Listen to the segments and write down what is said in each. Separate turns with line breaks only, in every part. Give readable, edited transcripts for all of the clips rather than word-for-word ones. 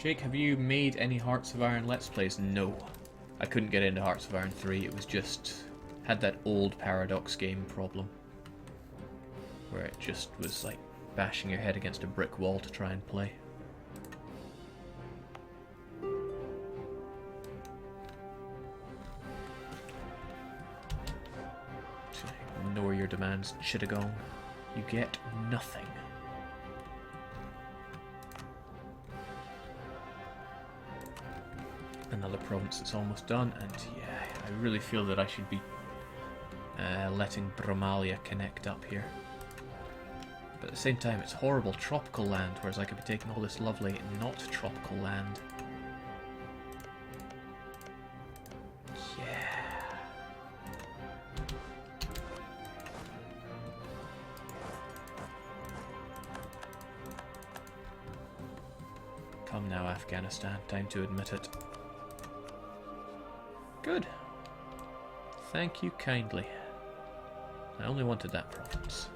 Jake, have you made any Hearts of Iron Let's Plays? No. I couldn't get into Hearts of Iron 3. It was just... had that old Paradox game problem. Where it just was like bashing your head against a brick wall to try and play. Ignore your demands, Chittagong. You get nothing. Another province that's almost done, and yeah, I really feel that I should be letting Bromalia connect up here. But at the same time, it's horrible tropical land, whereas I could be taking all this lovely not tropical land. Yeah. Come now, Afghanistan, time to admit it. Good. Thank you kindly. I only wanted that province.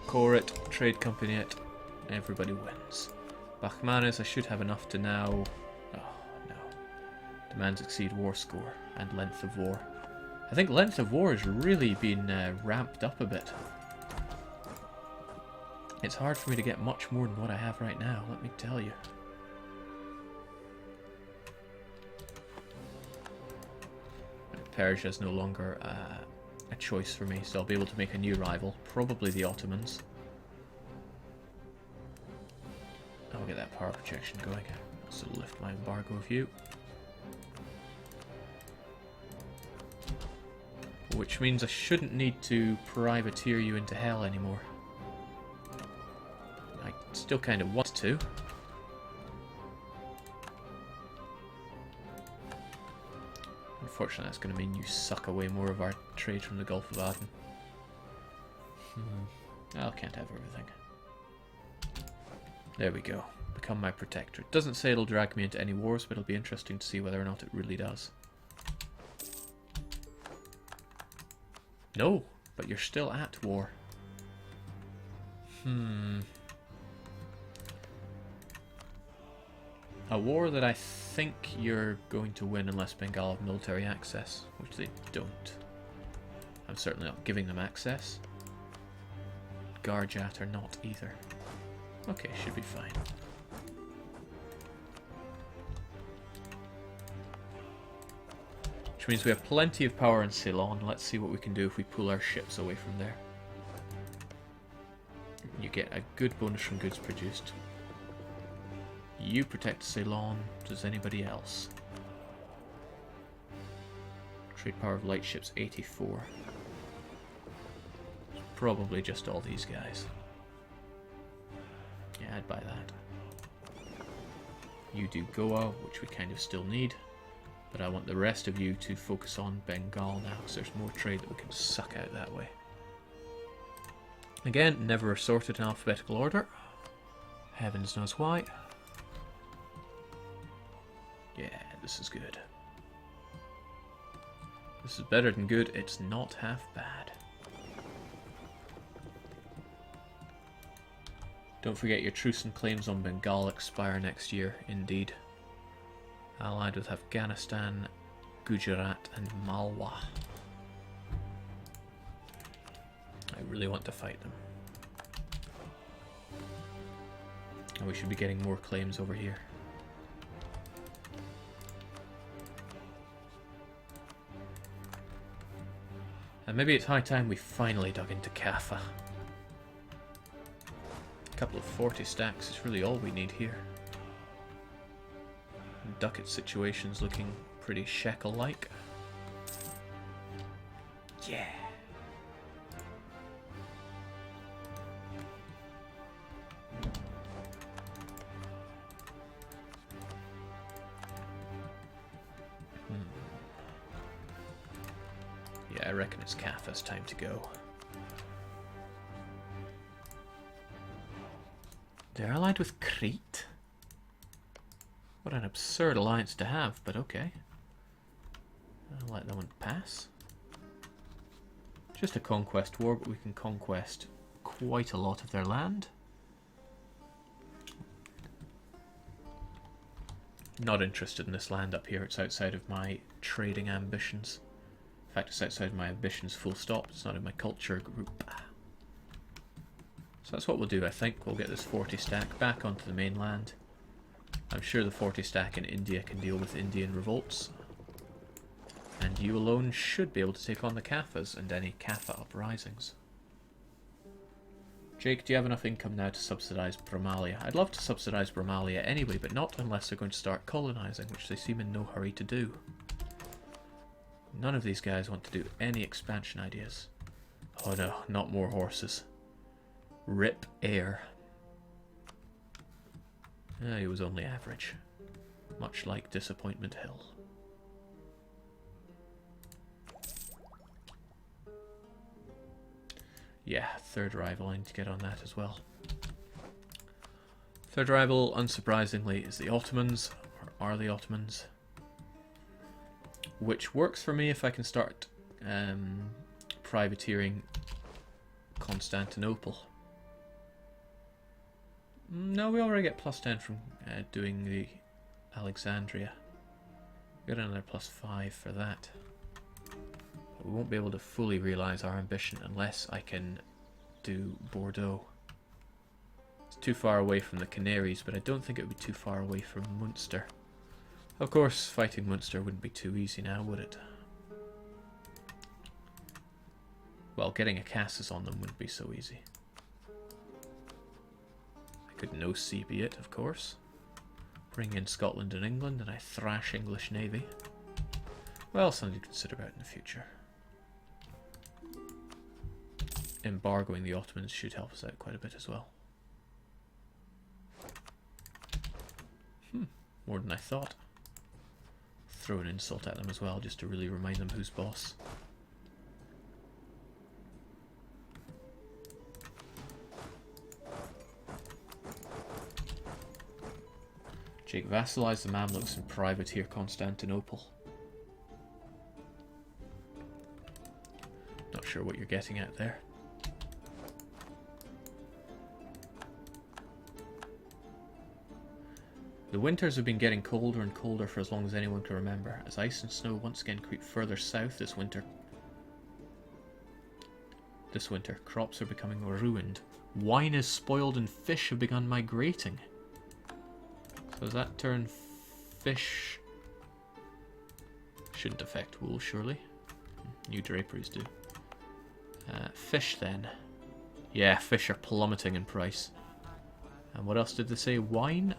Core it, trade company it, everybody wins. Bachmanis, I should have enough to now... Oh, no. Demands exceed war score and length of war. I think length of war has really been ramped up a bit. It's hard for me to get much more than what I have right now, let me tell you. Persia is no longer a choice for me, so I'll be able to make a new rival, probably the Ottomans. I'll get that power projection going, so lift my embargo of you. Which means I shouldn't need to privateer you into hell anymore. I still kind of want to. Unfortunately, that's going to mean you suck away more of our trade from the Gulf of Aden. I can't have everything. There we go. Become my protector. It doesn't say it'll drag me into any wars, but it'll be interesting to see whether or not it really does. No, but you're still at war. A war that I think you're going to win unless Bengal have military access, which they don't. I'm certainly not giving them access. Garjat are not either. Okay, should be fine. Which means we have plenty of power in Ceylon. Let's see what we can do if we pull our ships away from there. You get a good bonus from goods produced. You protect Ceylon. Does anybody else? Trade power of light ships 84. Probably just all these guys. Yeah, I'd buy that. You do Goa, which we kind of still need. But I want the rest of you to focus on Bengal now, because there's more trade that we can suck out that way. Again, never sorted in alphabetical order. Heavens knows why. Yeah, this is good. This is better than good. It's not half bad. Don't forget your truce and claims on Bengal expire next year, indeed. Allied with Afghanistan, Gujarat and Malwa. I really want to fight them. And we should be getting more claims over here. And maybe it's high time we finally dug into Kaffa. A couple of 40 stacks is really all we need here. Ducat situation's looking pretty Shekel-like. Yeah. Yeah, I reckon it's Kaffa's time to go. They're allied with Crete? What an absurd alliance to have, but okay. I'll let that one pass. Just a conquest war, but we can conquest quite a lot of their land. Not interested in this land up here. It's outside of my trading ambitions. In fact, it's outside my ambitions full stop. It's not in my culture group. So that's what we'll do, I think. We'll get this 40 stack back onto the mainland. I'm sure the 40 stack in India can deal with Indian revolts. And you alone should be able to take on the Kaffas and any Kaffa uprisings. Jake, do you have enough income now to subsidise Brahmalia? I'd love to subsidise Brahmalia anyway, but not unless they're going to start colonising, which they seem in no hurry to do. None of these guys want to do any expansion ideas. Oh no, not more horses. Rip Air. He was only average. Much like Disappointment Hill. Yeah, third rival, I need to get on that as well. Third rival, unsurprisingly, is the Ottomans, or are the Ottomans. Which works for me if I can start privateering Constantinople. No, we already get +10 from doing the Alexandria. Get another +5 for that. But we won't be able to fully realise our ambition unless I can do Bordeaux. It's too far away from the Canaries, but I don't think it would be too far away from Munster. Of course, fighting Munster wouldn't be too easy now, would it? Well, getting a Cassis on them wouldn't be so easy. I could no CB it, of course. Bring in Scotland and England, and I thrash English Navy. Well, something to consider about in the future. Embargoing the Ottomans should help us out quite a bit as well. More than I thought. Throw an insult at them as well, just to really remind them who's boss. Jake, vassalize the Mamluks and privateer Constantinople. Not sure what you're getting at there. The winters have been getting colder and colder for as long as anyone can remember. As ice and snow once again creep further south this winter, crops are becoming ruined. Wine is spoiled and fish have begun migrating. So does that turn fish? Shouldn't affect wool, surely. New draperies do. Fish then. Yeah, fish are plummeting in price. And what else did they say? Wine?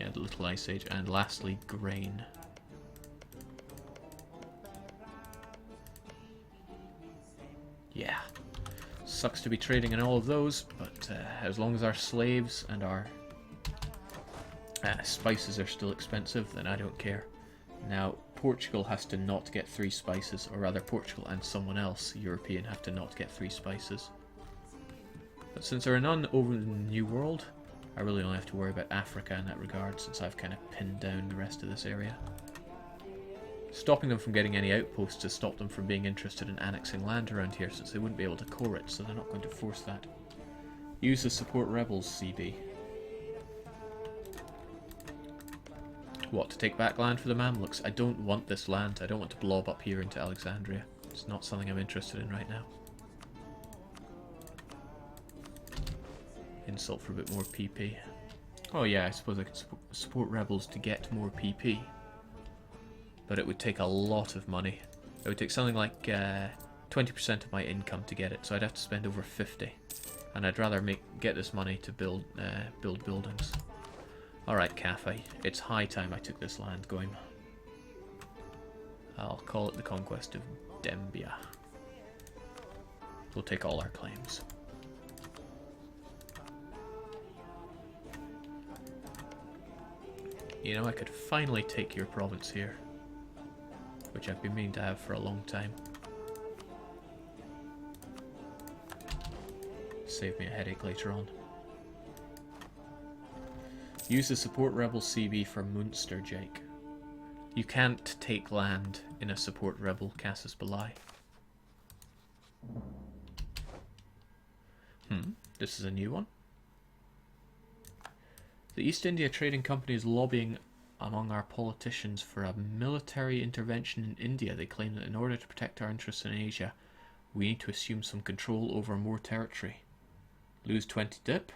Yeah, the Little Ice Age. And lastly, grain. Yeah. Sucks to be trading in all of those, but as long as our slaves and our spices are still expensive, then I don't care. Now, Portugal has to not get 3 spices, or rather Portugal and someone else, European, have to not get 3 spices. But since there are none over the New World, I really only have to worry about Africa in that regard, since I've kind of pinned down the rest of this area. Stopping them from getting any outposts to stop them from being interested in annexing land around here, since they wouldn't be able to core it, so they're not going to force that. Use the support rebels, CB. What, to take back land for the Mamluks? I don't want this land. I don't want to blob up here into Alexandria. It's not something I'm interested in right now. Insult for a bit more PP. Oh yeah, I suppose I could support rebels to get more PP. But it would take a lot of money. It would take something like 20% of my income to get it, so I'd have to spend over 50. And I'd rather get this money to build buildings. Alright, Cathay, it's high time I took this land, Goim. I'll call it the conquest of Dembia. We'll take all our claims. You know, I could finally take your province here, which I've been meaning to have for a long time. Save me a headache later on. Use the support rebel CB for Munster, Jake. You can't take land in a support rebel casus belli. This is a new one. The East India Trading Company is lobbying among our politicians for a military intervention in India. They claim that in order to protect our interests in Asia, we need to assume some control over more territory. Lose 20 dip,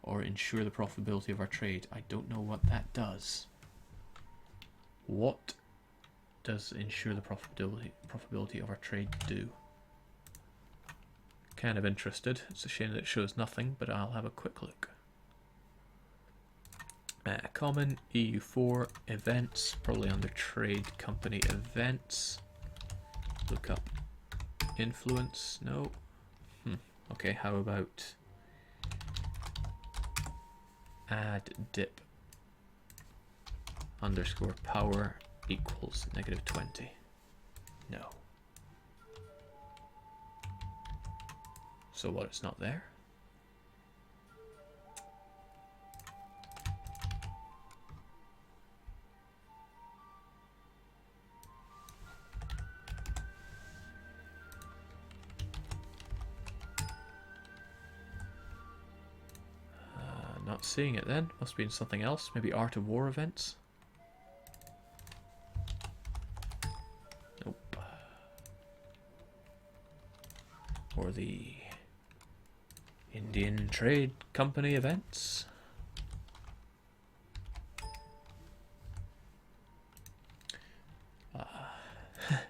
or ensure the profitability of our trade. I don't know what that does. What does ensure the profitability of our trade do? Kind of interested. It's a shame that it shows nothing, but I'll have a quick look. Common EU4 events, probably under trade company events. Look up influence. No. Okay, how about add dip underscore power equals -20? No. So what, it's not there? Not seeing it then. Must be in something else. Maybe Art of War events? Nope. Or the Indian Trade Company events?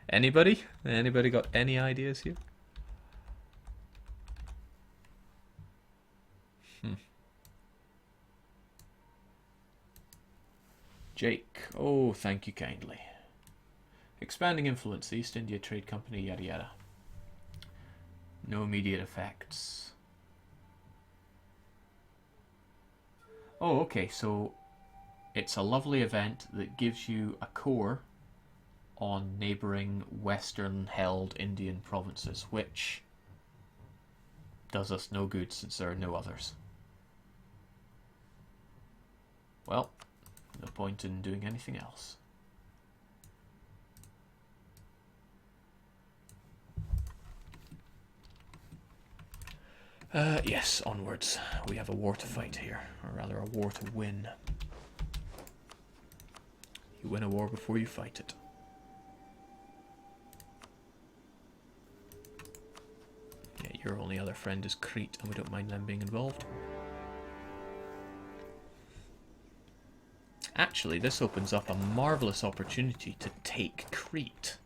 Anybody? Anybody got any ideas here? Jake. Oh, thank you kindly. Expanding influence, the East India Trade Company, yada yada. No immediate effects. Oh, okay, so it's a lovely event that gives you a core on neighbouring Western-held Indian provinces, which does us no good since there are no others. Well, no point in doing anything else. Yes, onwards. We have a war to fight here, or rather a war to win. You win a war before you fight it. Yeah, your only other friend is Crete, and we don't mind them being involved. Actually, this opens up a marvellous opportunity to take Crete.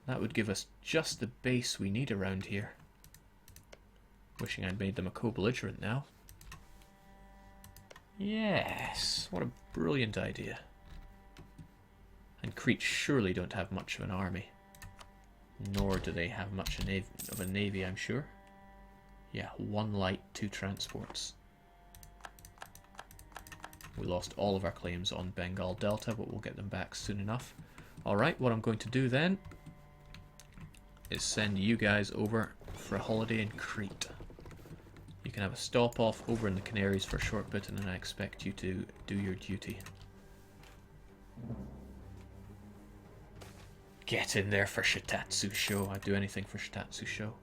That would give us just the base we need around here. Wishing I'd made them a co-belligerent now. Yes, what a brilliant idea. And Crete surely don't have much of an army. Nor do they have much of a navy, I'm sure. Yeah, 1 light, 2 transports. We lost all of our claims on Bengal Delta, but we'll get them back soon enough. Alright, what I'm going to do then is send you guys over for a holiday in Crete. You can have a stop off over in the Canaries for a short bit, and then I expect you to do your duty. Get in there for Shitatsu Show. I'd do anything for Shitatsu Show.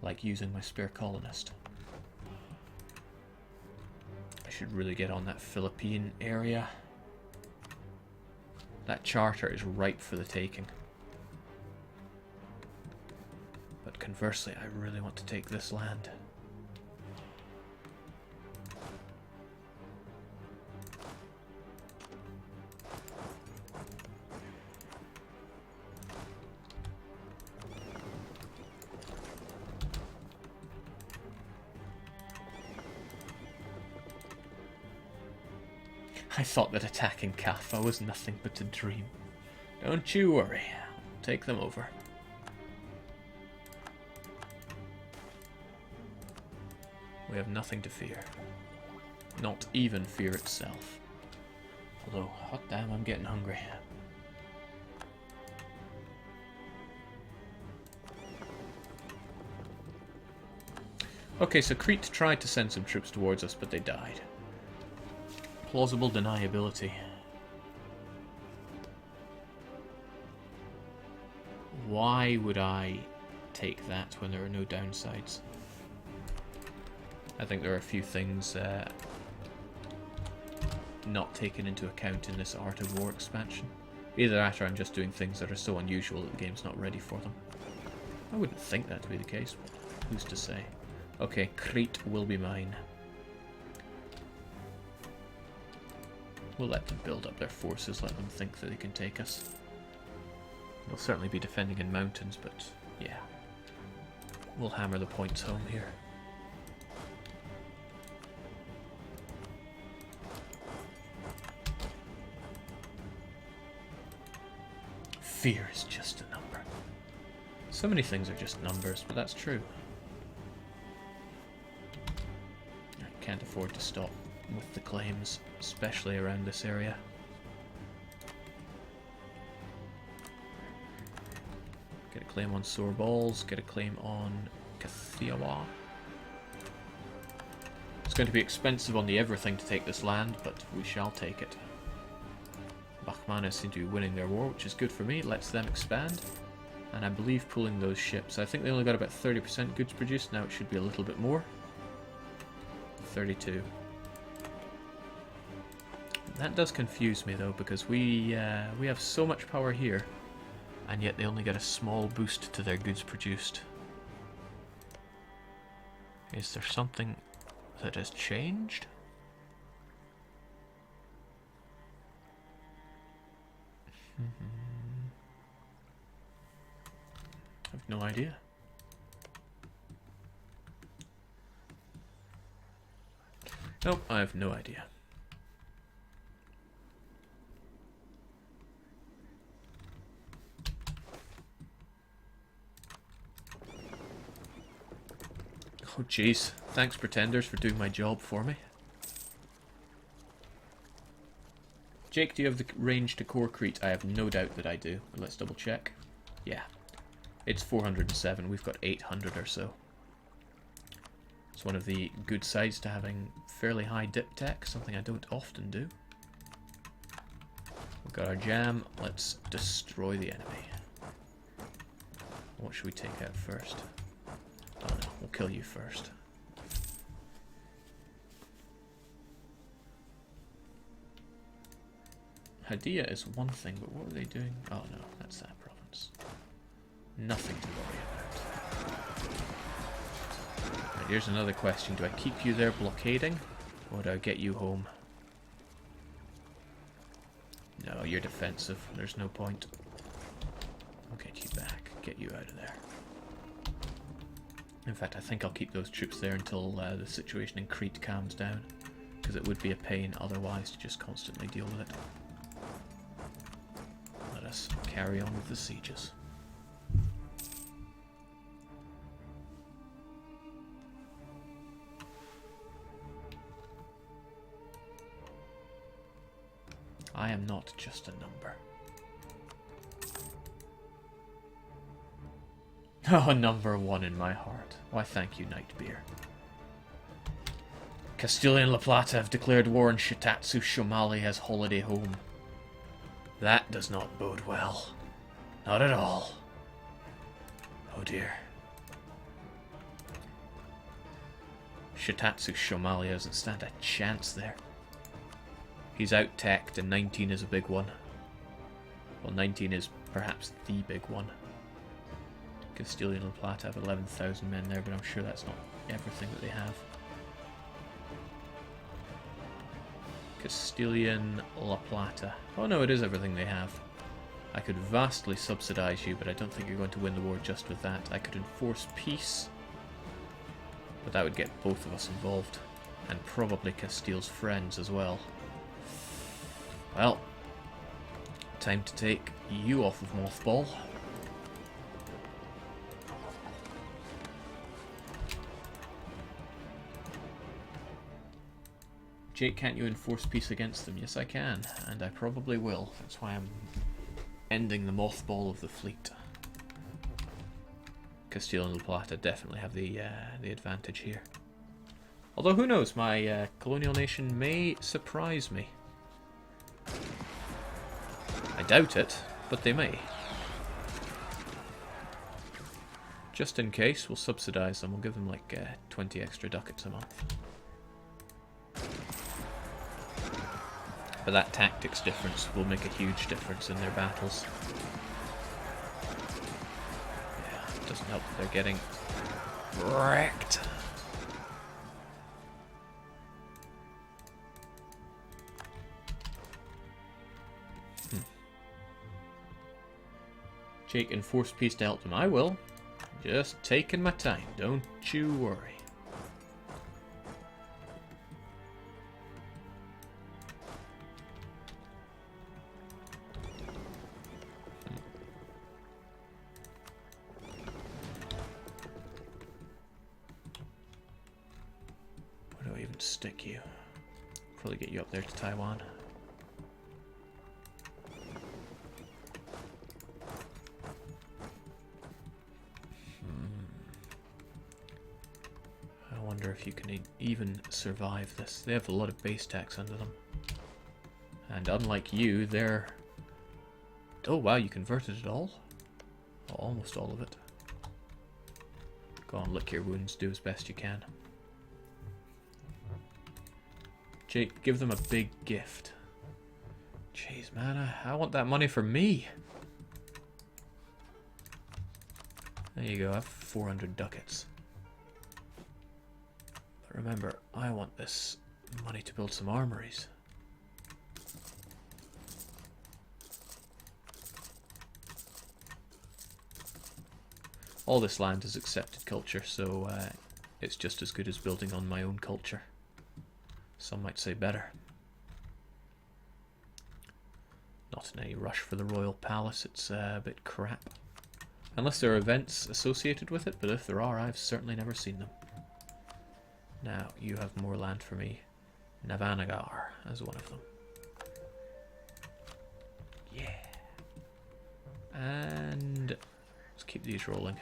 Like using my spare colonist. I should really get on that Philippine area. That charter is ripe for the taking. But conversely, I really want to take this land. I thought that attacking Kaffa was nothing but a dream. Don't you worry, I'll take them over. We have nothing to fear. Not even fear itself. Although, hot damn, I'm getting hungry. Okay, so Crete tried to send some troops towards us, but they died. Plausible deniability. Why would I take that when there are no downsides? I think there are a few things not taken into account in this Art of War expansion. Either that or I'm just doing things that are so unusual that the game's not ready for them. I wouldn't think that to be the case, but who's to say? Okay, Crete will be mine. We'll let them build up their forces, let them think that they can take us. They'll certainly be defending in mountains, but yeah. We'll hammer the points home here. Fear is just a number. So many things are just numbers, but that's true. I can't afford to stop with the claims, especially around this area. Get a claim on Sore Balls, get a claim on Kathiawa. It's going to be expensive on the everything to take this land, but we shall take it. Bachmana seem to be winning their war, which is good for me. It lets them expand. And I believe pulling those ships. I think they only got about 30% goods produced. Now it should be a little bit more. 32. That does confuse me though, because we have so much power here, and yet they only get a small boost to their goods produced. Is there something that has changed? I've no idea. Nope, I have no idea. Oh jeez, thanks Pretenders for doing my job for me. Jake, do you have the range to core Crete? I have no doubt that I do, but let's double check. Yeah, it's 407, we've got 800 or so. It's one of the good sides to having fairly high dip tech, something I don't often do. We've got our jam, let's destroy the enemy. What should we take out first? Oh no, we'll kill you first. Hadia is one thing, but what are they doing? Oh no, that's that province. Nothing to worry about. Right, here's another question. Do I keep you there blockading, or do I get you home? No, you're defensive. There's no point. I'll get you back. Get you out of there. In fact, I think I'll keep those troops there until the situation in Crete calms down, because it would be a pain otherwise to just constantly deal with it. Let us carry on with the sieges. I am not just a number. Oh, number one in my heart. Why, thank you, Nightbeer. Castilian La Plata have declared war on Shitatsu Shomali as holiday home. That does not bode well. Not at all. Oh dear. Shitatsu Shomali doesn't stand a chance there. He's out-teched and 19 is a big one. Well, 19 is perhaps the big one. Castilian La Plata have 11,000 men there, but I'm sure that's not everything that they have. Castilian La Plata. Oh no, it is everything they have. I could vastly subsidize you, but I don't think you're going to win the war just with that. I could enforce peace, but that would get both of us involved, and probably Castile's friends as well. Well, time to take you off of Mothball. Jake, can't you enforce peace against them? Yes, I can, and I probably will. That's why I'm ending the mothball of the fleet. Castile and La Plata definitely have the advantage here. Although, who knows, my colonial nation may surprise me. I doubt it, but they may. Just in case, we'll subsidise them. We'll give them like 20 extra ducats a month. But that tactics difference will make a huge difference in their battles. Yeah, it doesn't help that they're getting wrecked. Jake, enforce peace to help them. I will. Just taking my time. Don't you worry. Where do I even stick you? Probably get you up there to Taiwan. If you can even survive this. They have a lot of base tax under them. And unlike you, they're... Oh wow, you converted it all? Oh, almost all of it. Go on, lick your wounds, do as best you can. Jake, give them a big gift. Jeez, man, I want that money for me. There you go, I have 400 ducats. Remember, I want this money to build some armories. All this land is accepted culture, so it's just as good as building on my own culture. Some might say better. Not in any rush for the royal palace, it's a bit crap. Unless there are events associated with it, but if there are, I've certainly never seen them. Now, you have more land for me. Navanagar as one of them. Yeah. And let's keep these rolling.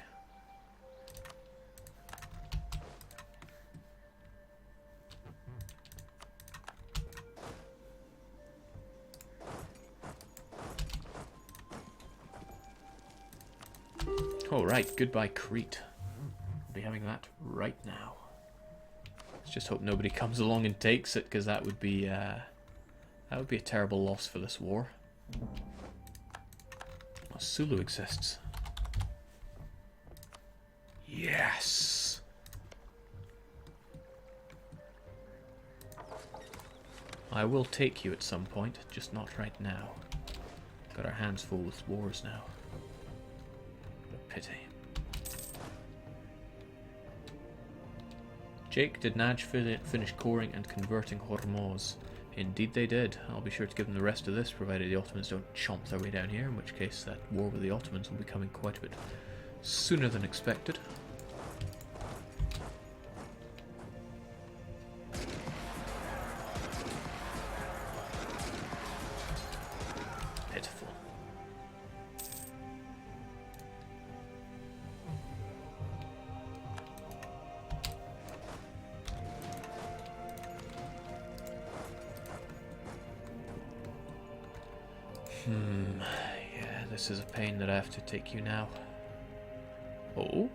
Alright, goodbye Crete. I'll be having that right now. Let's just hope nobody comes along and takes it, because that would be a terrible loss for this war. Oh, Sulu exists. Yes. I will take you at some point, just not right now. Got our hands full with wars now. What a pity. Jake, did Naj finish coring and converting Hormuz? Indeed they did. I'll be sure to give them the rest of this, provided the Ottomans don't chomp their way down here, in which case that war with the Ottomans will be coming quite a bit sooner than expected. Pitiful. Yeah, this is a pain that I have to take you now. Oh?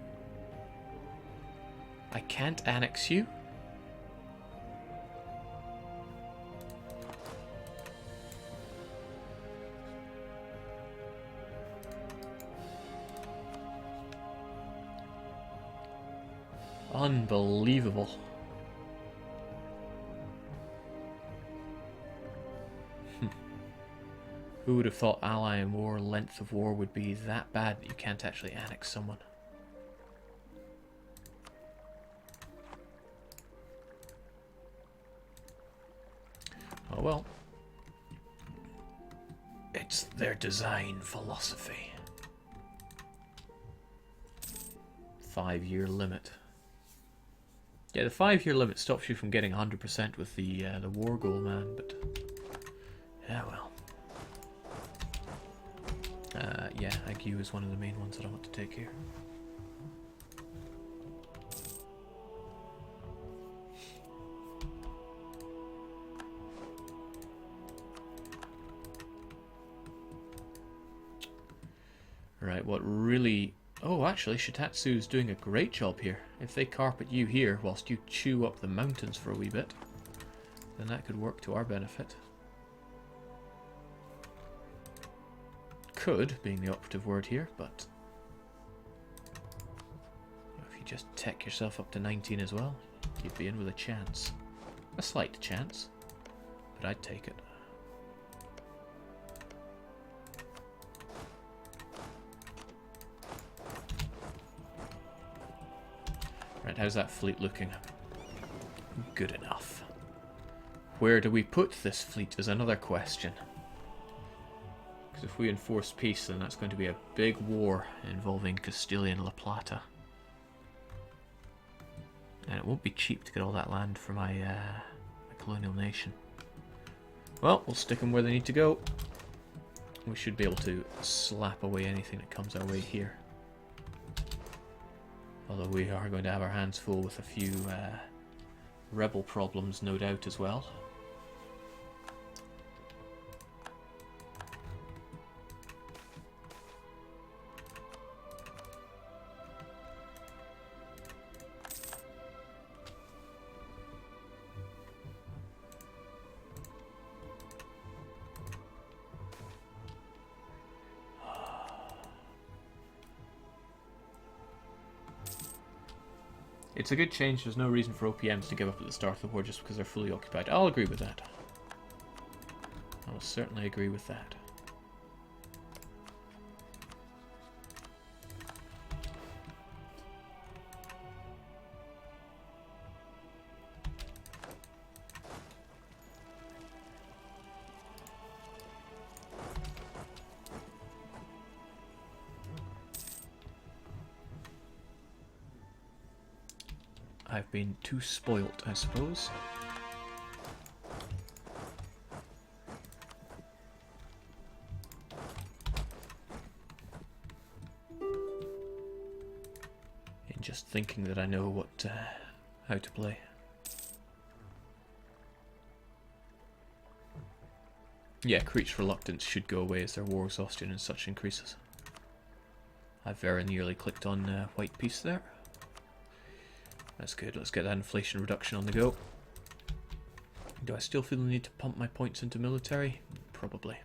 I can't annex you? Unbelievable. Who would have thought ally in war, length of war would be that bad that you can't actually annex someone? Oh well. It's their design philosophy. 5-year limit. Yeah, the 5-year limit stops you from getting 100% with the war goal, man, but yeah, well. Yeah, Agu is one of the main ones that I want to take here. Right, what really Oh, actually, Shitatsu's doing a great job here. If they carpet you here whilst you chew up the mountains for a wee bit, then that could work to our benefit. Could, being the operative word here, but if you just tech yourself up to 19 as well, you'd be in with a chance. A slight chance, but I'd take it. Right, how's that fleet looking? Good enough. Where do we put this fleet is another question. Because if we enforce peace, then that's going to be a big war involving Castilian La Plata. And it won't be cheap to get all that land for my, my colonial nation. Well, we'll stick them where they need to go. We should be able to slap away anything that comes our way here. Although we are going to have our hands full with a few rebel problems, no doubt, as well. It's a good change. There's no reason for OPMs to give up at the start of the war just because they're fully occupied. I'll agree with that. I will certainly agree with that. I've been too spoilt, I suppose. In just thinking that I know what, how to play. Yeah, Creech's reluctance should go away as their war exhaustion and such increases. I very nearly clicked on white peace there. That's good. Let's get that inflation reduction on the go. Do I still feel the need to pump my points into military? Probably.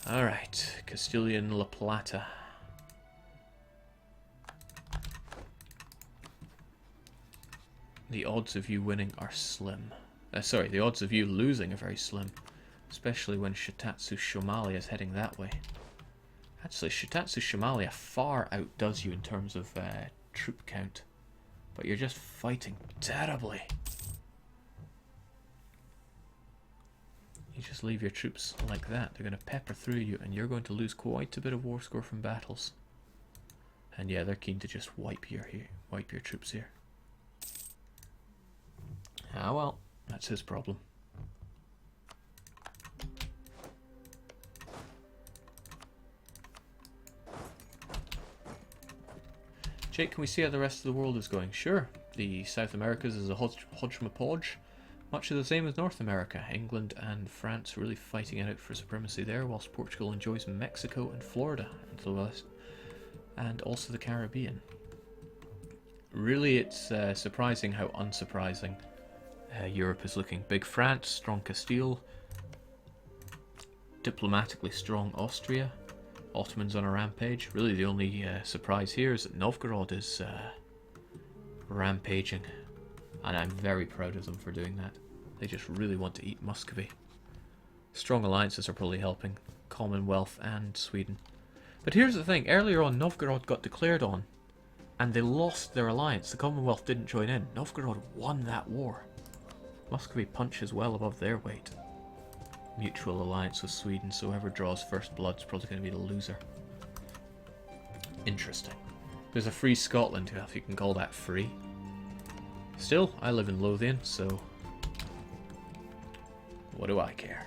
Alright, Castilian La Plata. The odds of you winning are slim. Sorry, the odds of you losing are very slim. Especially when Shitatsu Shomalia is heading that way. Actually, Shitatsu Shomalia far outdoes you in terms of troop count. But you're just fighting terribly. You just leave your troops like that. They're going to pepper through you and you're going to lose quite a bit of war score from battles. And yeah, they're keen to just wipe your troops here. Ah well, that's his problem. Jake, can we see how the rest of the world is going? Sure. The South Americas is a hodgepodge, much of the same as North America. England and France really fighting it out for supremacy there, whilst Portugal enjoys Mexico and Florida into the west, and also the Caribbean. Really, it's surprising how unsurprising Europe is looking. Big France, strong Castile, diplomatically strong Austria. Ottomans on a rampage. Really the only surprise here is that Novgorod is rampaging. And I'm very proud of them for doing that. They just really want to eat Muscovy. Strong alliances are probably helping. Commonwealth and Sweden. But here's the thing. Earlier on, Novgorod got declared on. And they lost their alliance. The Commonwealth didn't join in. Novgorod won that war. Muscovy punches well above their weight. Mutual alliance with Sweden, so whoever draws first blood's probably going to be the loser. Interesting. There's a free Scotland, if you can call that free. Still, I live in Lothian, so what do I care?